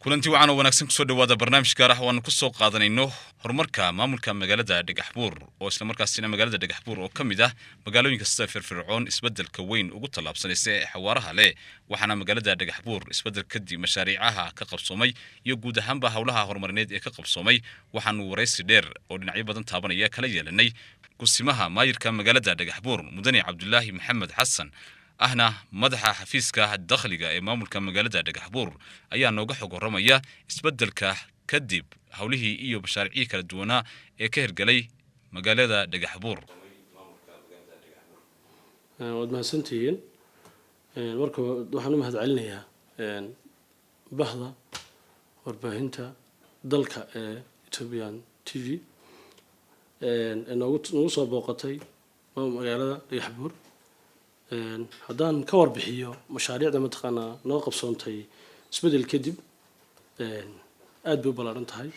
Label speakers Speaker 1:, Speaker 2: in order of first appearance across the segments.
Speaker 1: kulanti wacan oo wanaagsan ku soo dhawaada barnaamij gaar ah oo aan ku soo qaadanayno horumarka maamulka magaalada Dhagaxbuur oo isla markaasina magaalada Dhagaxbuur oo kamid ah magaalooyinka sida firfircoon isbedelka weyn ugu talaabsanaysa xawaaraha leh waxaana magaalada Dhagaxbuur isbedel kadib mashaariicaha ka qabsoomay iyo guud ahaanba hawlaha horumarineed ee ka qabsoomay waxaanu wareysi dheer oo dhinacyo badan taabanaya kala yeelanay kusimaha maayirka magaalada Dhagaxbuur mudane Cabdullaahi Maxamed Xasan ahna madaxa xafiiska dakhliga ee maamulka magaalada Dhagaxbuur ayaa nooga xog waramaya isbedelka kadib hawlihii iyo mashaariicii kala duwana ee ka hirgalay magaalada Dhagaxbuur.
Speaker 2: waad mahadsantihiin marka waxaan u mahadcelinayaa bahda warbaahinta dalka ee Ethiopian TV noogu soo booqatay magaalada Dhagaxbuur haddaan ka warbixiyo mashaariicda mataqaana noo qabsoontay isbedel kadib aad bay u ballaaran tahay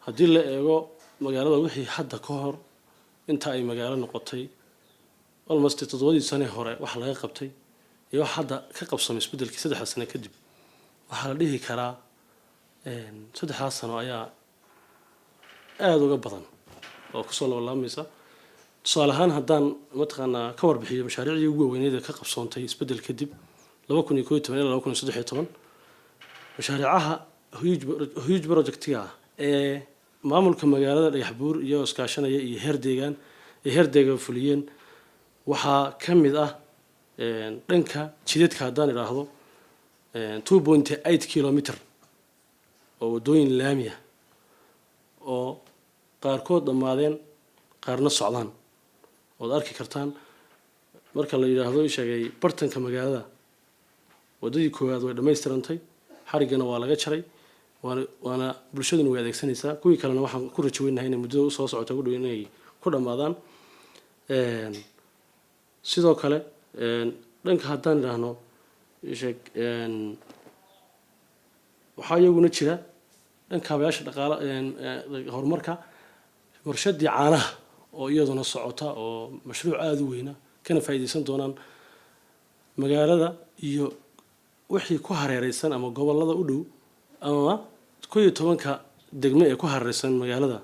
Speaker 2: haddii la eego magaalada wixii hadda ka hor inta ay magaalo noqotay almost 7 sano hore wax laga qabtay iyo wax hadda ka qabsoomay isbedelkii 3 sano kadib waxa la dhihi karaa 3 sano ayaa aad uga badan oo ku soo laamaysa tusaalahaan haddaan mataqaana ka warbixiyo mashaariicdii ugu weyneed ee ka qabsoontay isbedel kadib 2011 ilaa 2013 mashaariicaha huge project-ka ee maamulka magaalada Dhagaxbuur iyo iskaashanaya iyo heer deegaan fuliyeen waxaa kamid ah dhanka jidadka haddaan iraahdo 2.8 kilometer oo wadooyin laami ah oo qaarkood dhamaadeen qaarna socdaan oo arki kartaan marka la yiraahdo sheegay bartanka magaalada wadadii koowaad way dhameystirantay xarigana waa laga jaray waana bulshaduna way adeegsanaysaa kuwii kalena waxaan ku rajaynahay in muddo soo socota u dhow inay ku dhamaadaan sidoo kale dhanka haddaan iraahno sheeg waxaa iyaguna jira dhanka kaabayaasha dhaqaale horumarka warshadii caanaha oo iyaduna socota oo mashruuc aad u weyn kana faa'iideysan doonaan magaalada iyo wixii ku hareeraysan ama gobolada u dhow ama 12ka degmo ee ku hareeraysan magaalada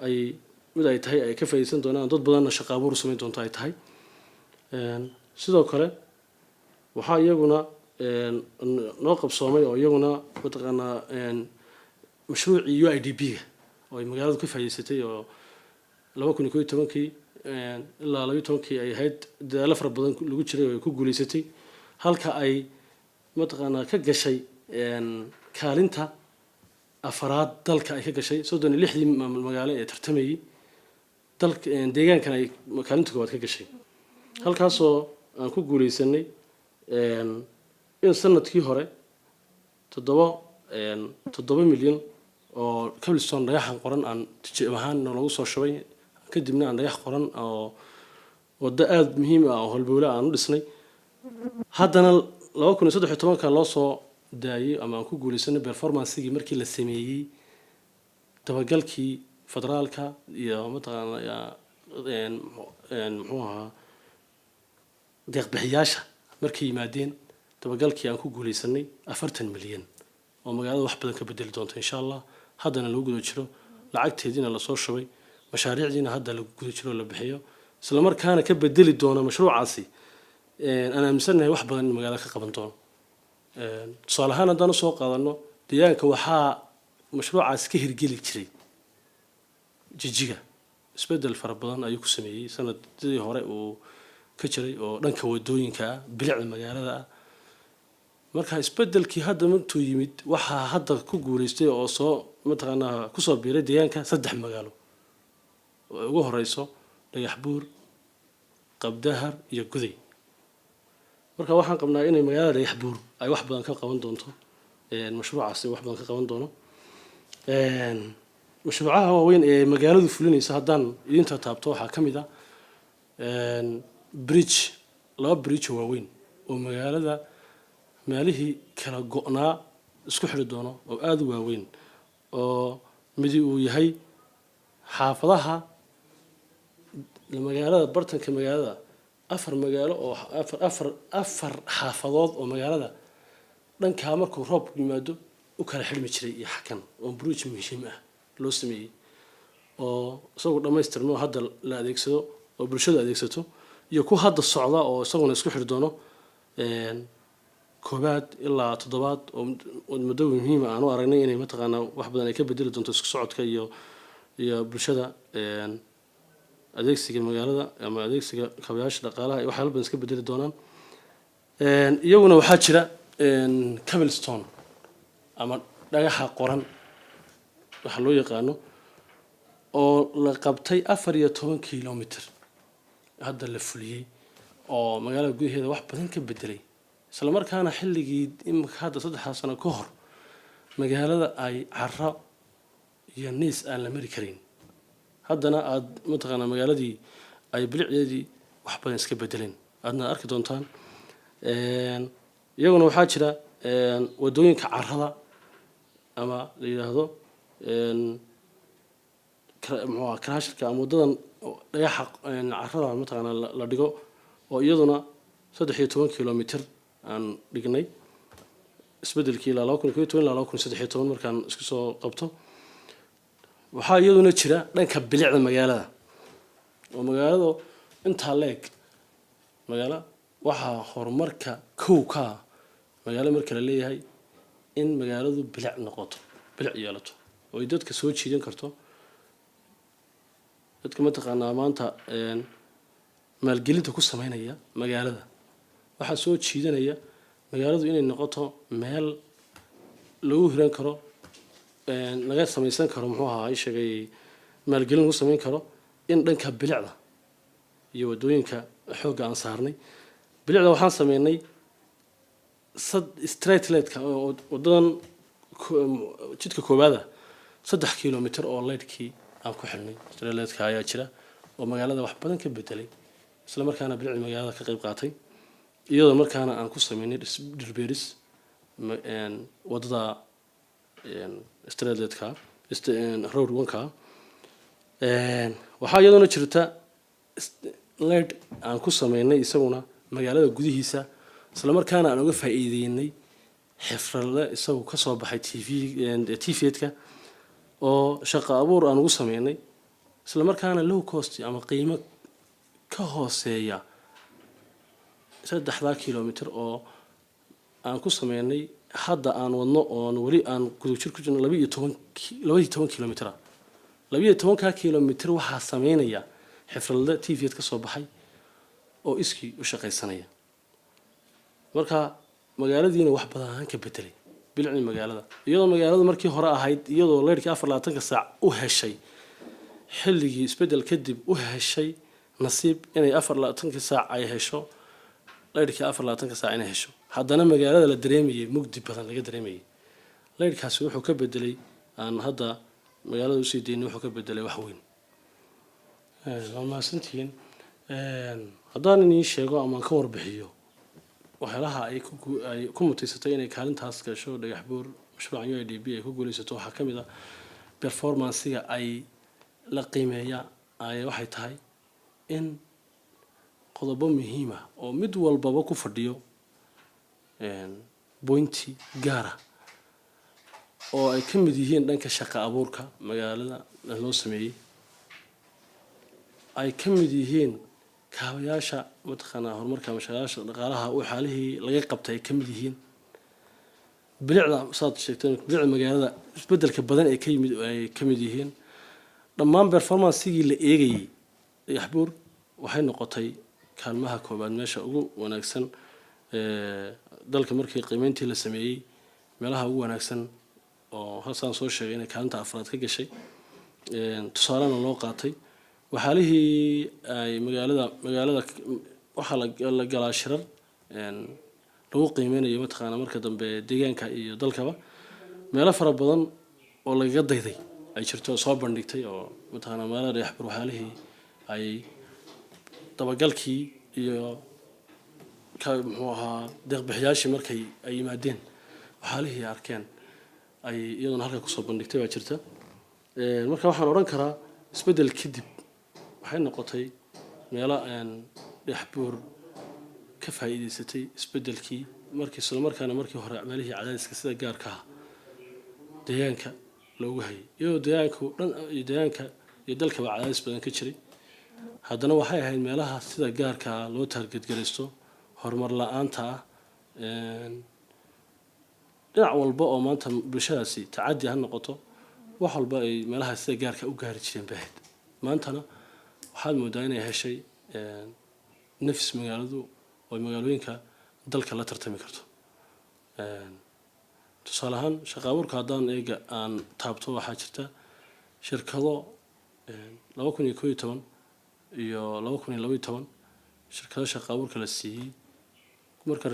Speaker 2: ay mid ay tahay ay ka faa'iideysan doonaan dad badan shaqo abuur sameyn doonto ay tahay sidoo kale waxa iyaguna noo qabsoomay oo iyaguna mataqaana mashruucii UIDP oo ay magaaladu ka faa'iideysatay oo 2011 ilaa 2012 ay ahayd dadaal fara badan lagu jiray oo ku guuleysatay halka ay mataqaana ka gashay kaalinta afraad dalka ay ka gashay 36 magaalo ee tartamayay dalka deegaankan ay kaalinta koowaad ka gashay halkaas oo aan ku guuleysanay in sanadkii hore 7 milyan oo cobblestone dhagaxan qoran aan tijaab ahaan lagu soo shubay kadibna aan dhagax qoran oo wada aad muhiim ah oo halbowle aan u dhisnay haddana 2013 loo soo daayay ama aan ku guuleysanay performance-gii markii la sameeyay dabagalkii federaalka iyo mataqaana muxuu ahaa deeq-bixiyaasha markii yimaadeen dabagalkii aan ku guuleysanay 40 milyan oo magaalada wax badan ka bedeli doonto insha Allah haddana lagu gudo jiro lacagteedina la soo shubay mashaariicdiina hadda lagu gudo jiro la bixiyo isla markaana ka bedeli doona mashruucaasi aan aaminsanahay wax badan in magaalada ka qaban doono tusaalahaan haddaan soo qaadano deegaanka waxaa mashruucaas ka hirgeli jiray jijiga isbedel fara badan ayuu ku sameeyay sanadii hore uu ka jiray oo dhanka wadooyinka bilicda magaalada marka isbedelkii hadda martuu yimid waxa hadda ku guuleystay oo soo mataqaana ku soo biiray deegaanka 3 magaalo oo ugu horeyso Dhagaxbuur Qabdahar iyo Guday marka waxaan qabnaa in magaalada Dhagaxbuur ay wax badan ka qaban doonto mashruucaasi wax badan ka qaban doono mashruucaha waaweyn ee magaaladu fulinaysa haddaan idinta taabto waxa kamid ah laba bridge waaweyn oo magaalada meelihii kala go'naa isku xiri doono oo aad u waaweyn oo mid uu yahay xaafadaha magaalada bartanka magaalada 4 magaalo oo 4 xaafadood oo magaalada dhanka markuu roob yimaado u kala xidhmi jiray iyo xakan oo bridge muhiim ah loo sameeyey oo isagoo dhammaystirmo hadda la adeegsado oo bulshada adeegsato iyo ku hadda socda oo isaguna isku xidhi doono koobaad ilaa toddobaad oo muddo muhiim ah aanu aragnay inay mataqaanaa wax badan ay ka bedeli doonto isku socodka iyo bulshada adeegsiga magaalada ama adeegsiga kaabayaasha dhaqaalaha iyo waxyaalo badan iska bedeli doonaan iyaguna waxaa jira cobblestone ama dhagaxa qoran waxa loo yaqaano oo la qabtay 14 kilomitir hadda la fuliyey oo magaalada gudaheeda wax badan ka bedelay isla markaana xilligii imka hadda 3 sano ka hor magaalada ay carro iyo niis aan la mari karin haddana aad mataqaanaa magaaladii ay bilicdeedii wax badan iska bedeleen aadna arki doontaan iyaguna waxaa jira wadooyinka carrada ama la yiraahdo karaashka ama wadadan dhagaxa carrada mataqaanaa la dhigo oo iyaduna 13 kilomitir aan dhignay isbedelkii ilaa 2012 ilaa 2013 markaan isku soo qabto waxaa iyaduna jira dhanka bilicda magaalada oo magaalada inta leeg magaala waxaa horumarka kowka magaalo marka la leeyahay in magaaladu bilic noqoto bilic yeelato oo ay dadka soo jiidan karto dadka mataqaanaa maanta maalgelinta ku sameynaya magaalada waxaa soo jiidanaya magaaladu inay noqoto meel lagu hiran karo laga samaysan karo muxuu ahaa ay sheegay maalgelin lagu sameyn karo in dhanka bilicda iyo wadooyinka xoogga aan saarnay bilicda waxaan sameynay street lightka wadadan jidka koobaada 3 kilomitir oo leydkii aan ku xirnay street lightka ayaa jira oo magaalada wax badan ka bedelay isla markaana bilicda magaalada ka qayb qaatay iyadoo markaana aan ku sameynay dhirbeeris wadada street lightka road one-ka waxaa iyaduna jirta leyd aan ku sameynay isaguna magaalada gudihiisa isla markaana aan uga faa'iideynay xirfadle isagoo ka soo baxay TV-ka oo shaqo abuur aan ugu sameynay isla markaana low cost ama qiimo ka hooseeya 3 kilomitir oo aan ku sameynay hadda aan wadno oo wali aan gudub ku jirno 12 kilomitir 12 kilomitir waxaa sameynaya xirfadle TV-ka ka soo baxay oo iskii u shaqaysanaya marka magaaladiina wax badan ka bedelay bilicni magaalada iyadoo magaalada markii hore ahayd iyadoo leerkii 24 saac u heshay xilligii isbedel kadib u heshay nasiib inay 24 saac ay hesho leerkii 24 saac inay hesho haddana magaalada la dareemayay mugdi badan laga dareemayay leerkaasi wuxuu ka bedelay aan hadda magaalada u sii deynay wuxuu ka bedelay wax weyn ma santiin haddaan inii sheego ama ka warbixiyo waxyaalaha ay ku mutaysatay inay kaalintaas gasho dhagaxbuur mashruuca UIDP ay ku guuleysato waxaa ka mid ah performance-ga ay la qiimeeya ay waxay tahay in qodobo muhiim ah oo mid walbaba ku fadhiyo pointi gaara oo ay ka mid yihiin dhanka shaqo abuurka magaalada loo sameeyay ay ka mid yihiin kaabayaasha mataqaanaa horumarka mashruucaasha dhaqaalaha oo xaalihii laga qabtay ka mid yihiin bilicda saad sheegtay bilicda magaalada isbedelka badan ee ka mid yihiin dhammaan performance-gii la eegayay dhagaxbuur waxay noqotay kaalmaha koobaad meesha ugu wanaagsan dalka markii qiimeyntii la sameeyay meelaha ugu wanaagsan oo halsaan soo sheegay inay kaalinta afraad ka gashay tusaalena loo qaatay waxaalihii ay magaalada waxa la galaa shirar lagu qiimeynayo mataqaana marka dambe deegaanka iyo dalkaba meelo fara badan oo laga dayday ay jirto soo bandhigtay oo mataqaana magaalada dhagaxbuur waxaalihii ay dabagalkii iyo muxuu ahaa deeq-bixiyaashii markay ay yimaadeen waxaalihii arkeen ay iyaduna halka kusoo bandhigtay baa jirta marka waxaan odhan karaa isbedel kadib waxay noqotay meelo dhagaxbuur ka faa'iideysatay isbedelkii markii isla markaana markii hore meelihii cadaadiska sida gaarka ah deegaanka loogu hayay iyadoo deegaanka iyo dalkaba cadaadis badan ka jiray haddana waxay ahayd meelaha sida gaarka loo taargetgaraysto horumar la-aanta ah dhinac walba oo maanta bulshadaasi tacaddi ha noqoto wax walba ay meelaha sida gaarka u gaari jireen baahid maantana waxaad moodaa inay heshay nafis magaaladu oo magaalooyinka dalka la tartami karto tusaale ahaan shaqo abuurka haddaan eega aan taabto waxaa jirta shirkado 2011 iyo 2012 shirkado shaqo abuurka la siiyey marka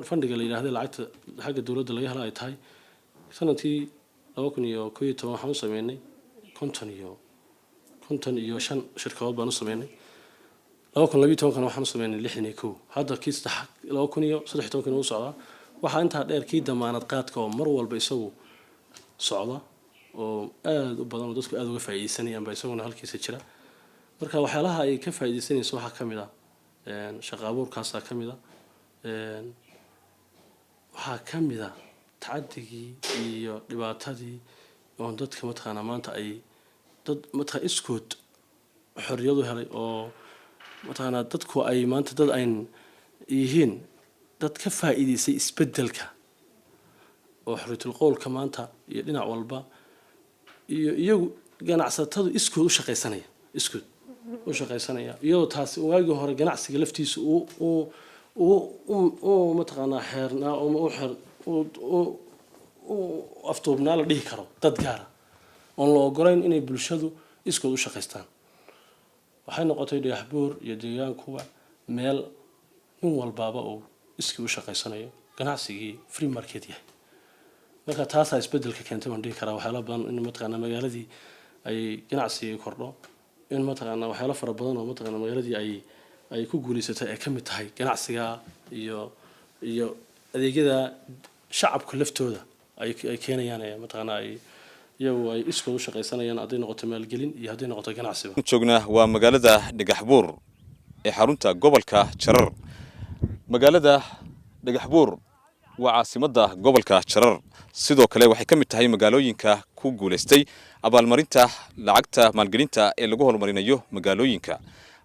Speaker 2: fundiga la yiraahdo lacagta xagga dawladda laga helo ay tahay sanadkii 2011 waxaan u sameynay 50 iyo 5 shirkadood baan u sameynay 2012 kana waxaan u sameynay 61 hadda kiis 2013 uu socdaa waxa inta dheer kii damaanad qaadka oo mar walba isagu socda oo aad u badan oo dadku aad uga faa'iideysanayaan baa isaguna halkiisa jira marka waxyaalaha ay ka faa'iideysanayso waxa kamid ah shaqo abuurkaas kamid ah waxaa kamid ah tacaddigii iyo dhibaatadii oo dadka mataqaana maanta ay dad mataqaana iskood xorriyad u helay oo mataqaana dadku ay maanta dad ay yihiin dad ka faa'iideysay isbedelka oo xorriyatul qowlka maanta iyo dhinac walba iyo iyagu ganacsatadu iskood u shaqaysanaya iyadoo taasi waagii hore ganacsiga laftiisa uu mataqaana xeernaa oo aftuubnaa la dhihi karo dad gaara oon la ogolayn inay bulshadu iskood u shaqaystaan waxay noqotay Dhagaxbuur iyo deegaankuwa meel nin walbaaba uu iskii u shaqaysanayo ganacsigii free market yahay marka taas ay isbedelka keentay waan dhihi karaa waxyaalo badan in mataqaana magaaladii ay ganacsiga kordho in mataqaana waxyaalo fara badan oo mataqaana magaaladii ay ku guuleysatay ay kamid tahay ganacsiga iyo adeegyada shacabka laftooda ay keenayaan mataqaana ay iyagu ay iskood u shaqaysanayaan haday noqoto maalgelin iyo haday noqoto ganacsiga
Speaker 1: joognaa waa magaalada Dhagaxbuur ee xarunta gobolka Jarar magaalada Dhagaxbuur waa caasimadda gobolka Jarar sidoo kale waxay kamid tahay magaalooyinka ku guuleystay abaalmarinta lacagta maalgelinta ee lagu horumarinayo magaalooyinka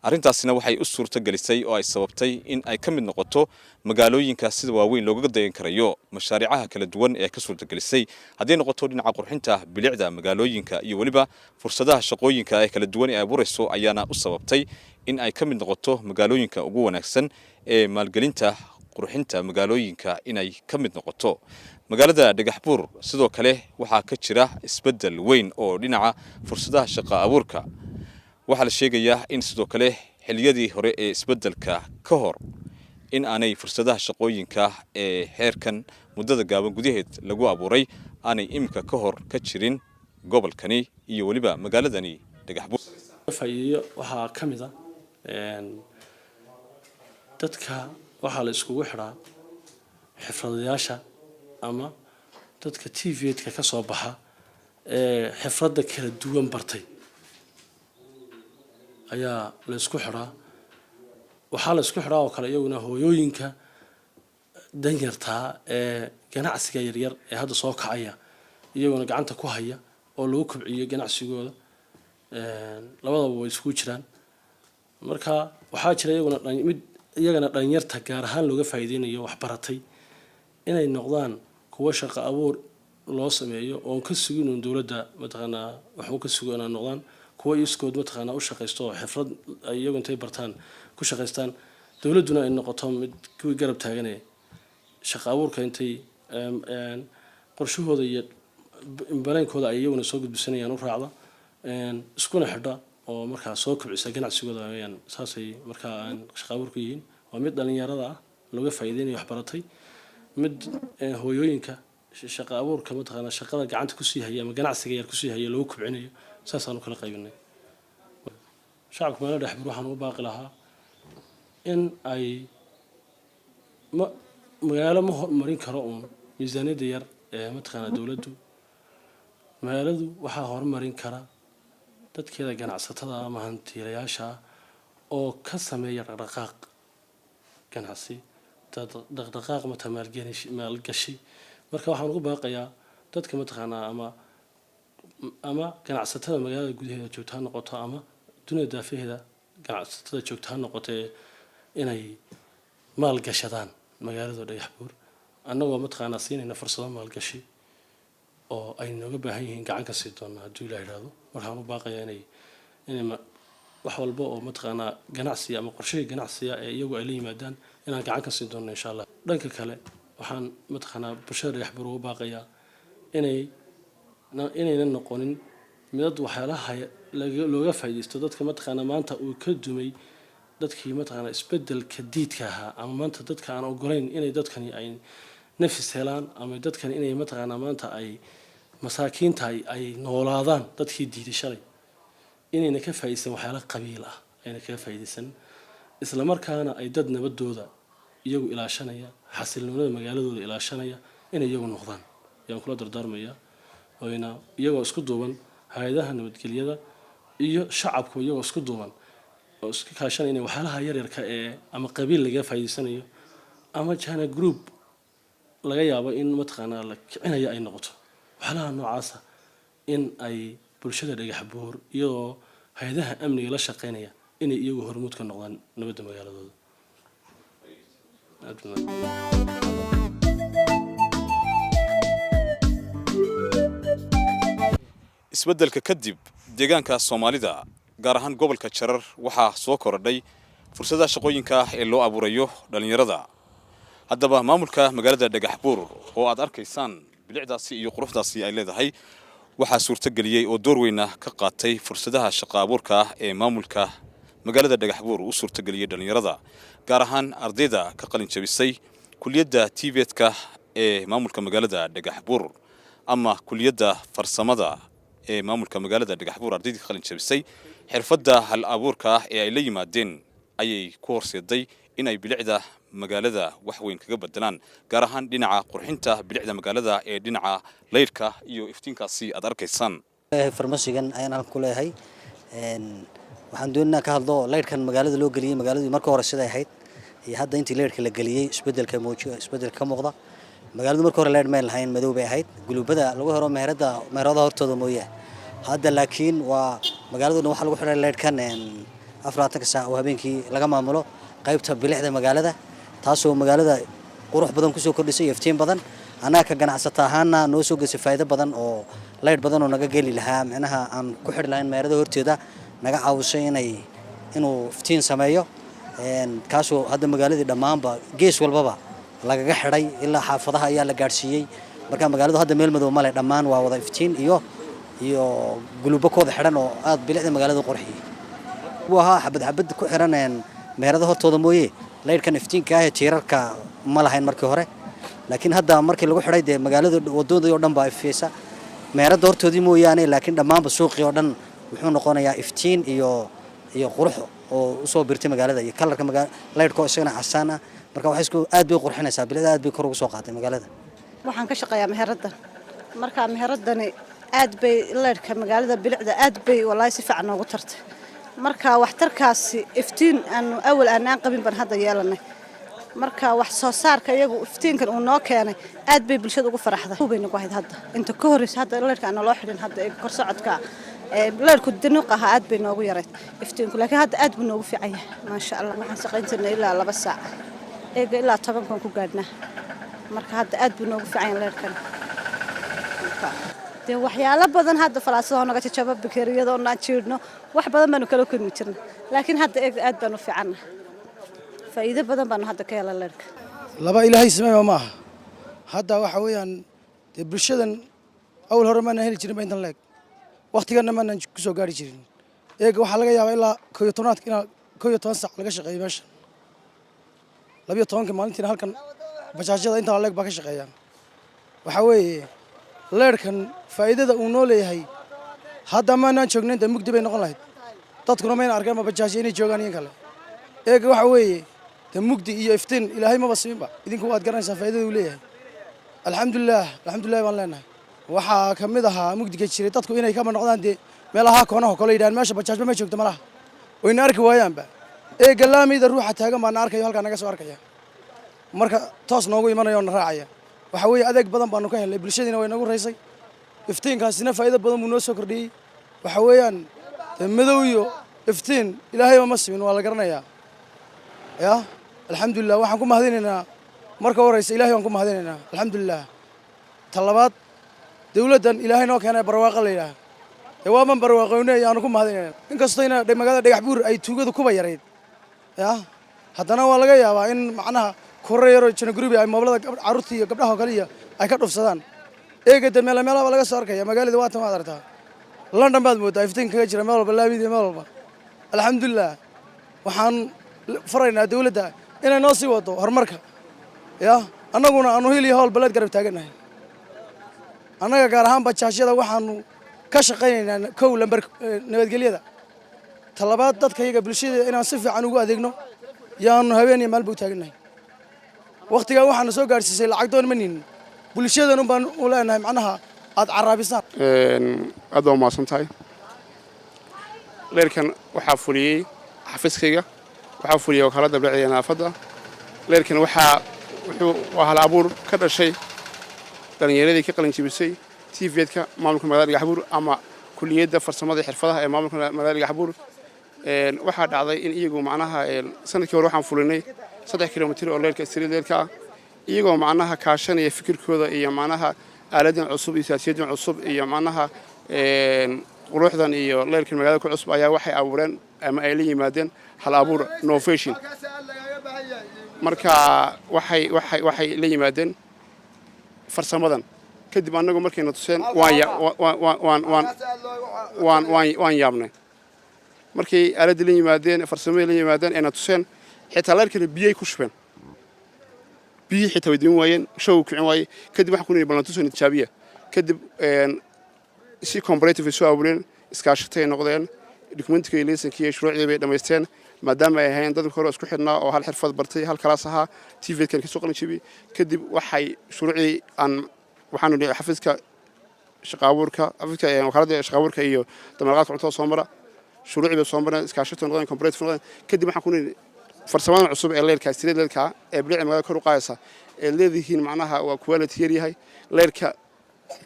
Speaker 1: arrintaasina waxay u suurta galisay oo ay sababtay in ay kamid noqoto magaalooyinka sida waaweyn looga dayan karayo mashaariicaha kala duwan ee ka suurta galisay haddii noqoto dhinaca qurxinta bilicda magaalooyinka iyo waliba fursadaha shaqooyinka ee kala duwan ee abuurayso ayaana u sababtay in ay kamid noqoto magaalooyinka ugu wanaagsan ee maalgelinta qurxinta magaalooyinka inay kamid noqoto magaalada Dhagaxbuur sidoo kale waxaa ka jira isbedel weyn oo dhinaca fursadaha shaqo abuurka waxa la sheegayaa in sidoo kale xilliyadii hore ee isbedelka ka hor in aanay fursadaha shaqooyinka ee heerkan muddada gaaban gudaheed lagu abuuray aanay imika ka hor ka jirin gobolkani iyo waliba magaaladani Dhagaxbuur
Speaker 2: faa'iido waxa kamid ah dadka waxa la iskugu xiraa xirfadayaasha ama dadka TV-ka ka soo baxa xirfada kala duwan bartay ayaa la isku xiraa waxa la isku xiraa oo kale iyaguna hooyooyinka danyarta ee ganacsiga yaryar ee hadda soo kacaya iyaguna gacanta ku haya oo lagu kobciyo ganacsigooda labadaba way isku jiraan marka waxa jira iyagana dhalinyarta gaar ahaan looga faa'iideynayo wax baratay inay noqdaan kuwa shaqo abuur loo sameeyo oo ka sugin dawladda mataqaana wax uu ka sugan noqdaan kuwa iskood mataqaana u shaqaysto xirfad iyagu intay bartaan ku shaqaystaan dawladuna ay noqoto mid ku garab taagan shaqo abuurka intay qorshahooda iyo bareenkooda ay iyaguna soo gudbisanayaan u raacda iskuna xidha oo markaa soo kobcisa ganacsigooda ayaan saasay markaa shaqo abuur ku yihiin waa mid dhalinyarada ah looga faa'iideynayo wax baratay mid hooyooyinka shaqo abuurka mataqaana shaqada gacanta ku sii haya ama ganacsiga yar ku sii haya loo kobcinayo saasaan kala qaybinay shacabka magaalada Dhagaxbuur waxaan u baaqi lahaa in ay magaalo ma horumarin karo miisaaniyada yar ee mataqaana dawladdu magaaladu waxa horumarin kara dadkeeda ganacsatada ama hantiilayaasha oo ka sameeya dhaqdhaqaaq ganacsi dhaqdhaqaaq maalgashi marka waxaan ugu baaqayaa dadka mataqaanaa ama ganacsatada magaalada gudaheeda joogta ha noqoto ama dunida daafaheeda ganacsatada joogta ha noqotee inay maalgashadaan magaalada Dhagaxbuur annagoo mataqaanaa siinayna fursado maalgashi oo ay nooga baahan yihiin gacan ka sii doona haddii la yiraahdo waxaan u baaqayaa inay wax walba oo mataqaanaa ganacsi ama qorshe ganacsi ee iyagu ay la yimaadaan inaan gacan ka sii doono insha Allah dhanka kale waxaan mataqaanaa bulshada Dhagaxbuur ugu baaqayaa inaynan noqonin midad waxyaalaha looga faa'iideysto dadka mataqaanaa maanta uu ka dumay dadkii mataqaanaa isbedelka diidka ahaa ama maanta dadka aan ogolayn inay dadkani ay nafis helaan ama dadkani inay mataqaanaa maanta ay masaakiinta ay noolaadaan dadkii diiday shalay inayna ka faa'iideysan waxyaalo qabiil ah ayna ka faa'iideysan isla markaana ay dad nabadooda iyagu ilaashanaya xasilloonida magaaladooda ilaashanaya inay iyagu noqdaan yaan kula dardaarmaya wayna iyagoo isku duuban hay'adaha nabadgelyada iyo shacabku iyagoo isku duuban oo isku kaashanaya inay waxyaalaha yaryarka ee ama qabiil laga faa'iideysanayo ama jana group laga yaabo in mataqaanaa la kicinayo ay noqoto waxyaalaha noocaasa in ay bulshada Dhagaxbuur iyadoo hay'adaha amniga la shaqeynaya inay iyagu hormuud ka noqdaan nabadda magaaladooda
Speaker 1: isbeddelka kadib deegaanka Soomaalida gaar ahaan gobolka Jarar waxaa soo korodhay fursadaha shaqooyinka ee loo abuurayo dhalinyarada haddaba maamulka magaalada Dhagaxbuur oo aad arkaysaan bilicdaasi iyo quruxdaasi ay leedahay waxaa suurto galiyay oo door weyn ka qaatay fursadaha shaqo abuurka ee maamulka magaalada Dhagaxbuur u suurto galiyay dhalinyarada gaar ahaan ardayda ka qalin jabisay kulliyadda TVET-ka ee maamulka magaalada Dhagaxbuur ama kulliyadda farsamada ee maamulka magaalada Dhagaxbuur ardayda ka qalin jabisay xirfadda hal abuurka ee ay la yimaadeen ayay ku horseeday in ay bilicda magaalada wax weyn kaga bedelaan gaar ahaan dhinaca qurxinta bilicda magaalada ee dhinaca leyrka iyo iftiinkaasi aad arkaysaan
Speaker 3: farmasigan ayaan ku leeyahay waxaan doonaynaa ka hadlo leyrkan magaalada loo galiyay magaaladu markii hore sida ay ahayd iyo hadda intii leyrka la galiyay isbedelka ka muuqda magaaladu markii hore leyr meel lahayn madow bay ahayd gulubada lagu horo meherada hortooda mooyee hadda laakiin waa magaaladu waxa lagu xiray leyrkan 24 saac oo habeenkii laga maamulo qaybta bilicda magaalada taasoo magaalada qurux badan ku soo kordhisay iftiin badan anaga ka ganacsata ahaana noo soo gasay faa'iido badan oo leyd badan oo naga gali lahaa macnaha aan ku xir lahayn meerada horteeda naga caawisay inuu iftiin sameeyo kaasoo hadda magaalada dhamaanba gees walbaba lagaga xiray ilaa xaafadaha ayaa la gaarsiiyay marka magaaladu hadda meel madow ma leh dhamaan waa wada iftiin iyo gulubo kooda xiran oo aad bilicda magaalada qurxiyay waxa xabad ku xiran meerada hortooda mooyee leyrkan iftiinka ah tiirarka ma lahayn markii hore laakiin hadda markii lagu xiray de magaalada wadooda oo dhan baa ifaysa meerada hortoodii mooyaane laakiin dhamaanba suuqii oo dhan wuxuu noqonayaa iftiin iyo qurux oo soo birtay magaalada iyo kalarka leyrka isagana casaan ah marka waxa isku aad bay qurxinaysaa bilicda aad bay kor ugu soo qaatay magaalada
Speaker 4: waxaan ka shaqeeyaa meherada marka meheradani aad bay leyrka magaalada bilicda aad bay wallahi si fiican ugu tartay marka waxtarkaasi iftiin aan awal aan qabin ban hadda yeelanay marka wax soo saarka iyagu iftiinkan uu noo keenay aad bay bulshada ugu faraxday bay nagu hayd hadda inta ka horreys hadda leerka aan loo xidhin hadda kor socodka leerku dinuq ah aad bay noogu yaray iftiinku laakiin hadda aad buu noogu fiican yahay ma sha Allah waxaan shaqaynaa ilaa 2 saac ilaa 10 kan ku gaadhnaa marka hadda aad buu noogu fiican yahay leerkan waxyaalo badan hadda falaasado naga jajaba bakeeriyada oo aan jiirno wax badan baan kala kulmi jirnay laakiin hadda aad baan u fiican faa'iido badan baan hadda ka helay leerka
Speaker 5: laba ilaahay sameeyo ma aha hadda waxa weeyaan bulshadan awal hore ma heli jirin intan leeg waqtigan ma ku soo gaari jirin waxa laga yaabaa ilaa 12 saac laga shaqeeyo meesha 12 maalintii halkan bajaajada inta leeg baa ka shaqeeyaan waxa weeye leerkan faa'iidada uu noo leeyahay hadda ma aan joognayn mugdi bay noqon lahayd dadkuna ma arkaan ma bajaaji inay joogaan in kale waxa weeye mugdi iyo iftiin ilaahay ma basiinba idinku waad garanaysaa faa'iidada uu leeyahay alxamdulillah baan leenahay waxa kamid ahaa mugdiga jiray dadku inay ka noqdaan meelaha koonaha kale yiraan meesha bajaajba ma joogto malaha wayna arki waayaanba galaamida ruuxa taagan baan arkayo halka naga soo arkaya marka toos noogu imanayo na raacaya waxa weeye adeeg badan baanu ka helnay bulshadiina way nagu raysay iftiinkaasina faa'iido badan buu noo soo kordhiyey waxa weeyaan madow iyo iftiin ilaahayba ma simin waa la garanayaa ya alxamdulilah waxaan ku mahadinaynaa marka horeysa ilaahay waan ku mahadinaynaa alxamdulilah talabaad dawladdan ilaahay noo keenay barwaaqo la yidhaah dee waaban barwaaqownay ayaanu ku mahadinaynaa inkastoo ina magaalada Dhagaxbuur ay tuugadu kuba yarayd ya haddana waa laga yaabaa in macnaha korre yaro jana guribi ay moobilada carruurta iyo gabdhaha kaliya ay ka dhufsadaan eegada meelaha laga soo arkaya magaalada waa tan waad aragtaa London baad moodaa iftiin kaga jira meel walba laamid iyo meel walba alxamdulilah waxaan faraynaa dawladda inay noo sii wado horumarka ya annaguna aanu hil iyo hawl balad garab taaganahay annaga gaar ahaan bajaajyada waxaanu ka shaqaynaynaa kow lambar nabadgelyada talabaad dadka iyaga bulshada inaan si fiican ugu adeegno yaanu habeen iyo maalba u taaganahay waqtigaa waxaana soo gaarsiisay lacag doon ma nihin bulshadan baan u leenahay macnaha aad caraabisaan
Speaker 6: aad waa mahadsan tahay leerkan waxaa fuliyey xafiiskayga waxaa fuliyey wakaaladda bilicda iyo nadaafadda leerkan wuxuu hal abuur ka dhashay dhalinyaradii ka qalin jebisay tvdka maamulka magaalada Dhagaxbuur ama kulliyadda farsamada xirfadaha ee maamulka magaalada Dhagaxbuur waxaa dhacday in iyagu macnaha sanadkii hore waxaan fulinay 3 kilomitir oo leerka street leerka ah iyagoo macnaha kaashanaya fikirkooda iyo macnaha aaladan cusub iyo siyaasiyadan cusub iyo macnaha quruxdan iyo leerka magaalada ku cusub ayaa waxay abuureen ama ay la yimaadeen hal abuur innovation marka waxay la yimaadeen farsamadan kadib anagu markayna tuseen waan yaabnay markay aaladii la yimaadeen farsamada la yimaadeen ayna tuseen xitaa leerkana biyay ku shubeen biyi xitaa way diin waayeen show kicin waayey kadib waxaan ku niri ballantuusan tijaabiya kadib si comparative soo abuureen iskaashatay noqdeen documentkii liisankii shuruucdii bay dhamaysteen maadaama ay ahayn dad hore isku xidhnaa oo hal xirfad bartay hal kalaas ahaa tvkan ka soo qalin jebiyey kadib waxay shuruucdii waxaanu leeyahay xafiiska shaqaabuurka wakaaladda shaqaabuurka iyo dameelqaadka cuntada soo mara shuruucdii bay soo mareen iskaashatay noqdeen comparative noqdeen kadib waxaan ku niri farsamadan cusub ee leerka street leerka ee bilicda magaalada kor u qaadaysa ee leedihiin macnaha waa quality yar yahay leerka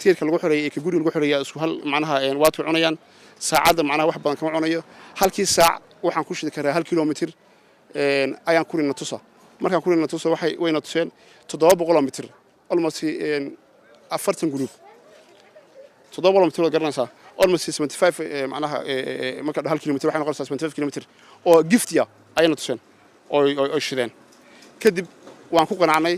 Speaker 6: tiirka lagu xiray ee ka guriga lagu xiray isku hal macnaha waad ku cunayaan saacada macnaha wax badan kama cunayo halkii saac waxaan ku shidi karaa 1 kilomitir ayaan ku rina tusa markaan ku rina tusa wayna tuseen 700 mitir almost 40 group 700 mitir garanaysaa almost 75 macnaha marka 1 kilomitir waxay noqonaysaa 75 kilomitir oo giftiya ayna tuseen oo shideen kadib waan ku qanacnay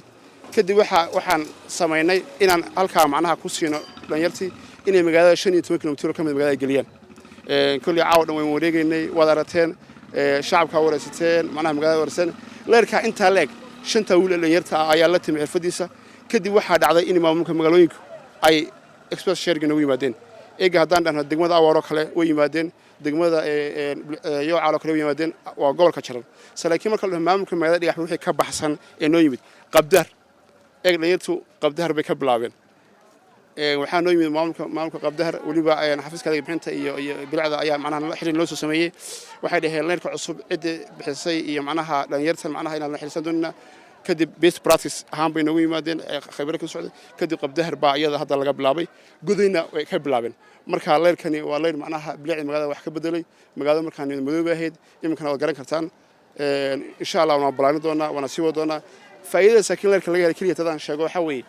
Speaker 6: kadib waxaan sameynay inaan halkaa macnaha ku siino dhalinyartii inay magaalada 15 kilomitir ka mid magaalada geliyaan kulli caaw dhan way wareegaynay wada arateen shacabka wareysateen macnaha magaalada wareysan leerka inta leeg shanta wiil dhalinyarta ayaa la timid xirfadiisa kadib waxaa dhacday in maamulka magaalooyinku ay express sharing ugu yimaadeen eega haddaan dhahno degmada awaaro kale way yimaadeen degmada yoo caalo kale way yimaadeen waa gobolka jaran laakiin marka la maamulka magaalada Dhagaxbuur wixii ka baxsan ee noo yimid qabdar eeg dhalinyartu qabdar bay ka bilaabeen waxaa noo yimid maamulka qabdar waliba xafiiska bixinta iyo bilicda ayaa macnaha xiriir loo soo sameeyay waxay dhaheen leerka cusub cid bixisay iyo macnaha dhalinyartan macnaha inaan la xiriirsan doonina kadib best practice ahaan bay noogu yimaadeen khibrad ka socday kadib qabdahar baa iyada hadda laga bilaabay gudayna way ka bilaabeen marka leerkani waa leer macnaha bilicda magaalada wax ka bedelay magaalada markaan madoob ahayd iminkana waad garan kartaan insha Allah waan balaanin doonaa waan sii wada doonaa faa'iidada saakiin leerka laga helay kaliya tadaan sheego waxa weeye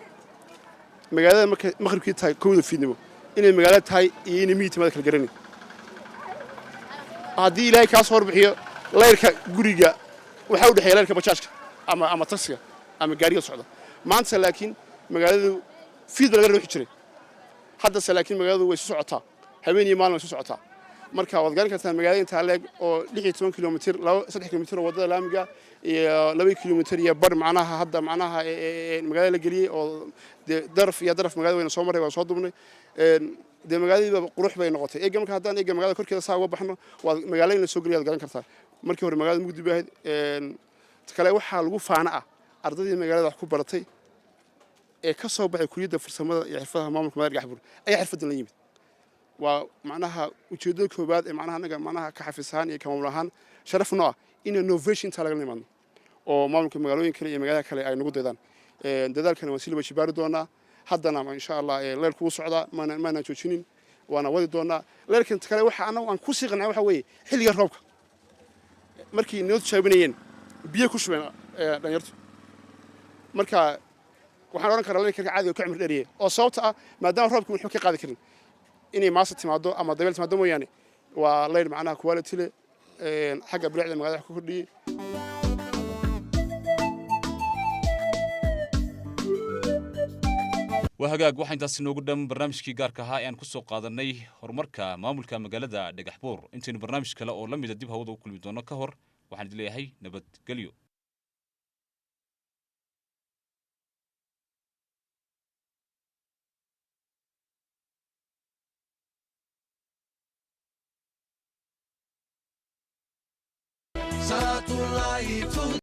Speaker 6: magaalada marka maqribkii tahay kooda fiidnimo inay magaalada tahay iyo inay miitimada kala garanay haddii ilaahay ka soo horbixiyo leerka guriga waxa u dhaxeeya leerka bajaajka ama taksiga ama gaariga socda maanta laakiin magaaladu fiid laga ruuxi jiray hadda laakiin magaaladu way soo socotaa habeen iyo maalin way soo socotaa marka waad garan kartaa magaalada inta leeg oo 16 kilomitir 3 kilomitir wadada laamiga iyo 2 kilomitir iyo bar macnaha hadda macnaha magaalada la galiyay oo daraf magaalada wayna soo maray waa soo dubnay magaalada qurux bay noqotay eega marka haddaan eega magaalada korkeeda saa uga baxno waa magaalada soo galiyaad garan kartaa markii hore magaalada mugdi baahayd kale waxaa lagu faana ardadii magaalada wax ku baratay ee ka soo baxay kulliyadda farsamada iyo xirfadaha maamulka magaalada Dhagaxbuur ayaa xirfadan la yimid waa macnaha ujeedada koobaad ee macnaha anaga macnaha ka xafiisaan iyo ka maamul ahaan sharaf noo ah in innovation ta laga nimaado oo maamulka magaalooyinka kale iyo magaalada kale ay nagu deedaan dadaalkana waan sii jibaari doonaa haddana insha allah leerku u socdaa maana joojinin waana wadi doonaa leerkan kale waxa anagu aan ku sii qanacay waxa weeye xilliga roobka markii noo jaabinayeen biyo ku shubeen dhalinyartu marka waxaan oran karaa leerka caadi oo ka cimri dheeriye oo sababta ah maadaama roobku wuxuu ka qaadi karin inay maasa timaado ama dabeel timaado mooyaane waa leer macnaha quality leh xagga bilicda magaalada ku kordhiyay
Speaker 1: وهجاج waxaan taasi noogu dham barnaamijkii gaarka ahaa ee aan ku soo qaadanay horumarka maamulka magaalada Dhagaxbuur intaanu barnaamij kale oo la mid ah dib hawada u kulmi doono ka hor waxaan idin leeyahay nabadgelyo
Speaker 7: Salatullahi